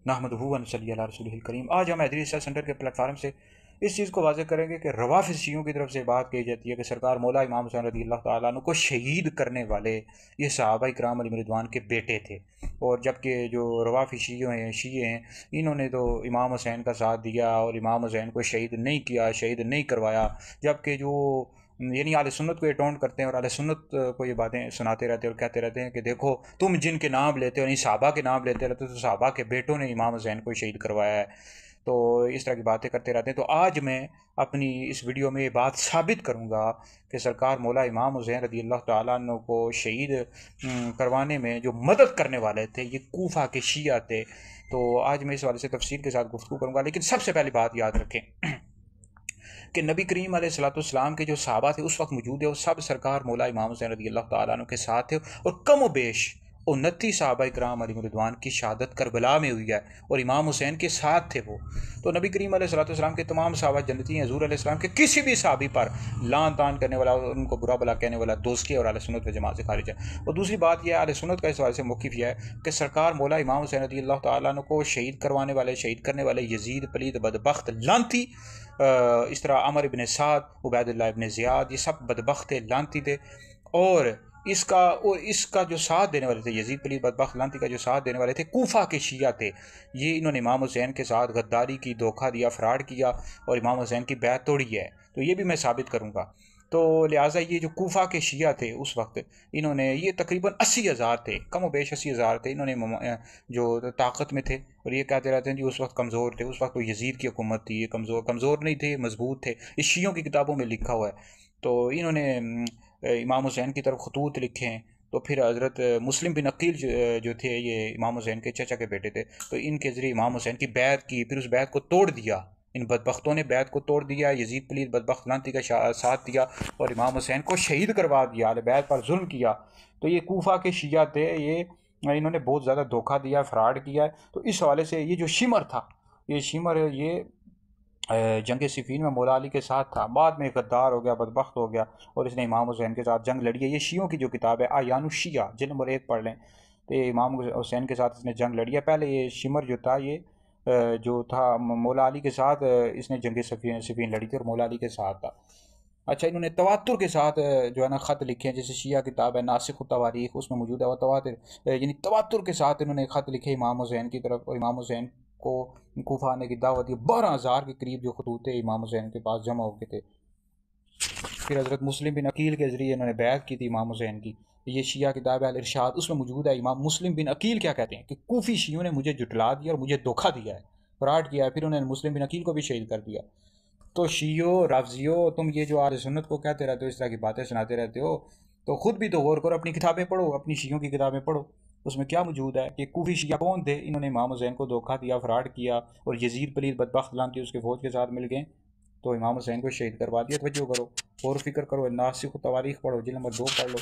नहमदुहु व नसल्ली अला रसूलिहिल करीम। आज हम हैदरी रिसर्च सेंटर के प्लेटफार्म से इस चीज़ को वाज़ेह करेंगे कि रवाफ़िज़ शियों की तरफ से बात कही जाती है कि सरकार मौला इमाम हुसैन रज़ियल्लाहु तआला अन्हु को शहीद करने वाले ये सहाबा इकराम अलैहिम रिज़वान के बेटे थे। और जबकि जो रवाफ़िज़ शिये हैं इन्होंने तो इमाम हुसैन का साथ दिया और इमाम हुसैन को शहीद नहीं किया, शहीद नहीं करवाया। जबकि जो यानी आले सुन्नत को ये टोंट करते हैं और आले सुन्नत को ये बातें सुनाते रहते हैं और कहते रहते हैं कि देखो तुम जिनके नाम लेते हो, नहीं सहाबा के नाम लेते रहते हो, तो सहाबा के बेटों ने इमाम हुसैन को शहीद करवाया है। तो इस तरह की बातें करते रहते हैं। तो आज मैं अपनी इस वीडियो में ये बात साबित करूंगा कि सरकार मौला इमाम हुसैन रज़ियल्लाहु तआला अन्हु को शहीद करवाने में जो मदद करने वाले थे ये कूफा के शिया थे। तो आज मैं इस वाले से तफसील के साथ गुफ्तगू करूंगा। लेकिन सबसे पहली बात याद रखें कि नबी करीम अलैहिस्सलाम के जो सहाबा थे उस वक्त मौजूद है, वो सब सरकार मौला इमाम हुसैन रज़ियल्लाहु तआला अन्हु के साथ थे। और कम व बेश 29 सहाबा इकराम अलैहिम रिज़वान की शहादत करबला में हुई है और इमाम हुसैन के साथ थे वो। तो नबी करीम अलैहिस्सलाम के तमाम सहाबा जन्नती हैं। हुज़ूर अलैहिस्सलाम के किसी भी सहाबी पर लान तान करने वाला, उनको बुरा भला कहने वाला दोस्ती और अहले सुन्नत व जमात से खारिज है। और दूसरी बात यह अहले सुन्नत का इस हवाले से मौक़िफ़ यह है कि सरकार मौला इमाम हुसैन रज़ियल्लाहु तआला अन्हु को शहीद करवाने वाले, शहीद करने वाले यजीद, पलीद, बदबख्त, लानती, इस तरह अमर इब्न साद, उबैदुल्लाह इब्न ज़ियाद, ये सब बदबख्त लानती थे। और इसका जो साथ देने वाले थे, यजीद पलीद बदबख्त लानती का जो साथ देने वाले थे कूफा के शिया थे। ये इन्होंने इमाम हुसैन के साथ गद्दारी की, धोखा दिया, फ्रॉड किया और इमाम हुसैन की बैत तोड़ी है। तो ये भी मैं साबित करूँगा। तो लिहाजा ये जो कूफा के शिया थे उस वक्त, इन्होंने, ये तकरीबन 80,000 थे, कम व बेश 80,000 थे। इन्होंने जो ताकत में थे और ये कहते रहते हैं कि उस वक्त कमज़ोर थे। उस वक्त तो यजीद की हुकूमत थी, ये कमज़ोर नहीं थे, मजबूत थे। इस शियों की किताबों में लिखा हुआ है। तो इन्होंने इमाम हुसैन की तरफ खतूत लिखे हैं। तो फिर हज़रत मुस्लिम बिन अकील जो थे, ये इमाम हुसैन के चचा के बेटे थे, तो इनके ज़रिए इमाम हुसैन की बैत की, फिर उस बैत को तोड़ दिया। इन बदबख्तों ने बैत को तोड़ दिया, यजीद पलीद बदबख्त लानती का साथ दिया और इमाम हुसैन को शहीद करवा दिया, बैत पर जुल्म किया। तो ये कूफा के शिया थे, ये इन्होंने बहुत ज़्यादा धोखा दिया, फ्रॉड किया है। तो इस हवाले से ये जो शिमर था, ये शिमर ये जंग सिफ़ीन में मौला अली के साथ था, बाद में गद्दार हो गया, बदबख्त हो गया और इसने इमाम हुसैन के साथ जंग लड़ी है। ये शियों की जो किताब है आयानु शिया, जिल्द नंबर 1 पढ़ लें, तो ये इमाम हुसैन के साथ इसने जंग लड़ी है। पहले ये शिमर जो था, ये जो था मौला अली के साथ इसने जंग सिफ़ीन लड़ी थी और मौला अली के साथ था। अच्छा, इन्होंने तवातुर के साथ जो है ना ख़त लिखे हैं, जैसे शिया किताब है नासिख़ तवारीख़, उसमें मौजूद है। वह तवातुर यानी तवातुर के साथ इन्होंने ख़त लिखे इमाम हुसैन की तरफ और इमाम हुसैन को कूफा आने की दावत दी। 12,000 के करीब जो खतूत इमाम हुसैन के पास जमा हो गए थे। फिर हज़रत मुस्लिम बिन अकील के ज़रिए इन्होंने बैत की थी इमाम हुसैन की। ये शिया किताब है अल इरशाद, उसमें मौजूद है। इमाम मुस्लिम बिन अकील क्या कहते हैं कि कूफी शियों ने मुझे जुटला दिया और मुझे धोखा दिया है, फ्रॉड किया है। फिर उन्होंने मुस्लिम बिन अकील को भी शहीद कर दिया। तो शियो, राफजियो, तुम ये जो आले सुन्नत को कहते रहते हो, इस तरह की बातें सुनाते रहते हो, तो ख़ुद भी तो गौर करो, अपनी किताबें पढ़ो, अपनी शियों की किताबें पढ़ो। उसमें क्या मौजूद है कि कूफी शिया कौन थे, इन्होंने इमाम हुसैन को धोखा दिया, फ्रॉड किया और यजीद पलीद बदबख्त लानती उसके फौज के साथ मिल गए तो इमाम हुसैन को शहीद करवा दिया। तवज्जो करो और फिक्र करो, नासिख़ तवारीख़ पढ़ो, जिल्द नंबर 2 पढ़ लो,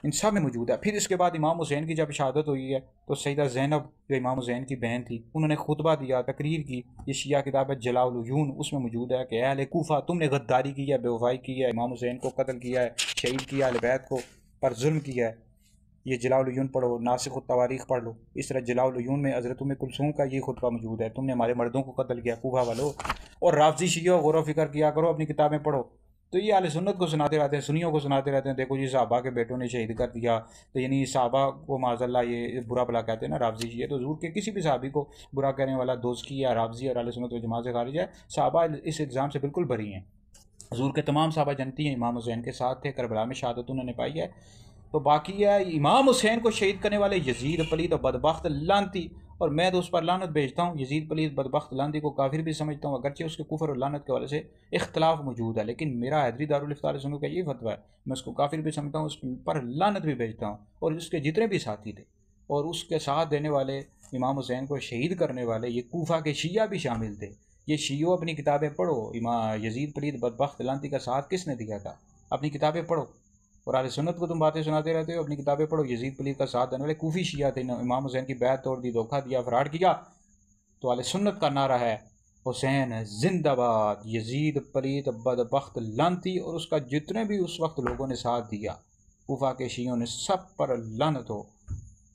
इन सब में मौजूद है। फिर इसके बाद इमाम हुसैन की जब शहादत हुई है तो सैयदा ज़ैनब जो इमाम हुसैन की बहन थी, उन्होंने खुतबा दिया, तकरीर की। ये शिया किताब है जलाउल उयून, उसमें मौजूद है कि अहले कूफा, तुमने गद्दारी की है, बेवफाई की है, इमाम हुसैन को कत्ल किया है, शहीद किया, अहले बैत को पर जुल्म किया है। ये जलाउल उयून पढ़ो, नासिख़ तवारीख़ पढ़ लो। इस तरह जलाउल उयून में हज़रत उम्मे कुलसूम का ये खुतबा मौजूद है, तुमने हमारे मर्दों को कत्ल किया कूफा वालों। और राफजी शिया गौर व फिक्र किया करो, अपनी किताबें पढ़ो। तो ये आले सुन्नत को सुनाते रहते हैं, सुन्नियों को सुनाते रहते हैं, देखो जी सहाबा के बेटों ने शहीद कर दिया। तो यानी सहाबा को माज़अल्लाह ये बुरा भला कहते हैं ना, राफजी शिया। तो ज़रूर के किसी भी सहाबी को बुरा कहने वाला दोस्ती या राफजी और आले सुन्नत व जमात से खारिज है। सहाबा इस इल्ज़ाम से बिल्कुल बरी हैं। हुज़ूर के तमाम सहाबा जनती हैं, इमाम हुसैन के साथ थे, करबला में शहादत उन्होंने पाई है। तो बाकी है इमाम हुसैन को शहीद करने वाले यजीद पलीद और बदबख्त लानती, और मैं तो उस पर लानत भेजता हूँ। यजीद पलीद बदबख्त लानती को काफिर भी समझता हूँ, अगरचे उसके कुफर और लानत के वाले से इख्तलाफ मौजूद है, लेकिन मेरा हैदरी दारुल इफ्तार सुन्नत का ये फतवा है, मैं उसको काफिर भी समझता हूँ, उस पर लानत भी भेजता हूँ। और उसके जितने भी साथी थे और उसके साथ देने वाले, इमाम हुसैन को शहीद करने वाले, ये कूफा के शिया भी शामिल थे। ये शियो अपनी किताबें पढ़ो, यजीद पलीद बदबख्त लानती का साथ किसने दिया था, अपनी किताबें पढ़ो। और आले सुन्नत को तुम बातें सुनाते रहते हो, अपनी किताबें पढ़ो। यजीद पलीद का साथ देने वाले कूफी शिया थे, इमाम हुसैन की बैत तोड़ दी, धोखा दिया, फ्रॉड किया। तो आले सुन्नत का नारा है हुसैन जिंदाबाद, यजीद पलीद बदबख्त लानती और उसका जितने भी उस वक्त लोगों ने साथ दिया, कूफा के शियों ने, सब पर लानत हो।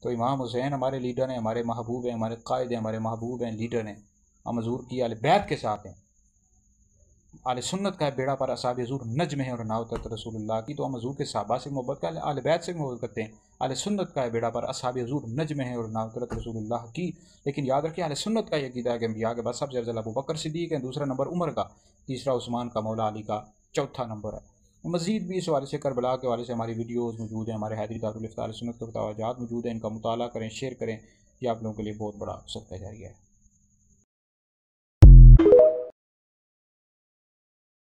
तो इमाम हुसैन हमारे लीडर हैं, हमारे महबूब हैं, हमारे कायद हैं, हमारे महबूब हैं, लीडर हैं। हम हजूर की आले बैत के साथ हैं। आले सुन्नत का बेड़ा पर असाब हजूर नज्म है और नावत रसूलुल्लाह की, तो हम हजूर के साहबा से मोहब्बत का आले बैत से मोहब्बत करते हैं। आले सुन्नत का बेड़ा पर असाब हजूर नज्म है और नावत रसूलुल्लाह की। लेकिन याद रखिए आले सुन्नत का ये अकीदा है कि अम्बिया के बाद सबसे अफजल अबू बकर सिद्दीक है, दूसरा नंबर उमर का, तीसरा उस्मान का, मौला अली का चौथा नंबर है। मज़ीद भी इस हवाले से करबला के हवाले से हमारी वीडियोज़ मौजूद हैं, हमारे हैदरी दारुल इफ्तार सुन्नत के फतवाजात मौजूद हैं। इनका मुताला करें, शेयर करें। यह आप लोगों के लिए बहुत बड़ा सदका जारिया है।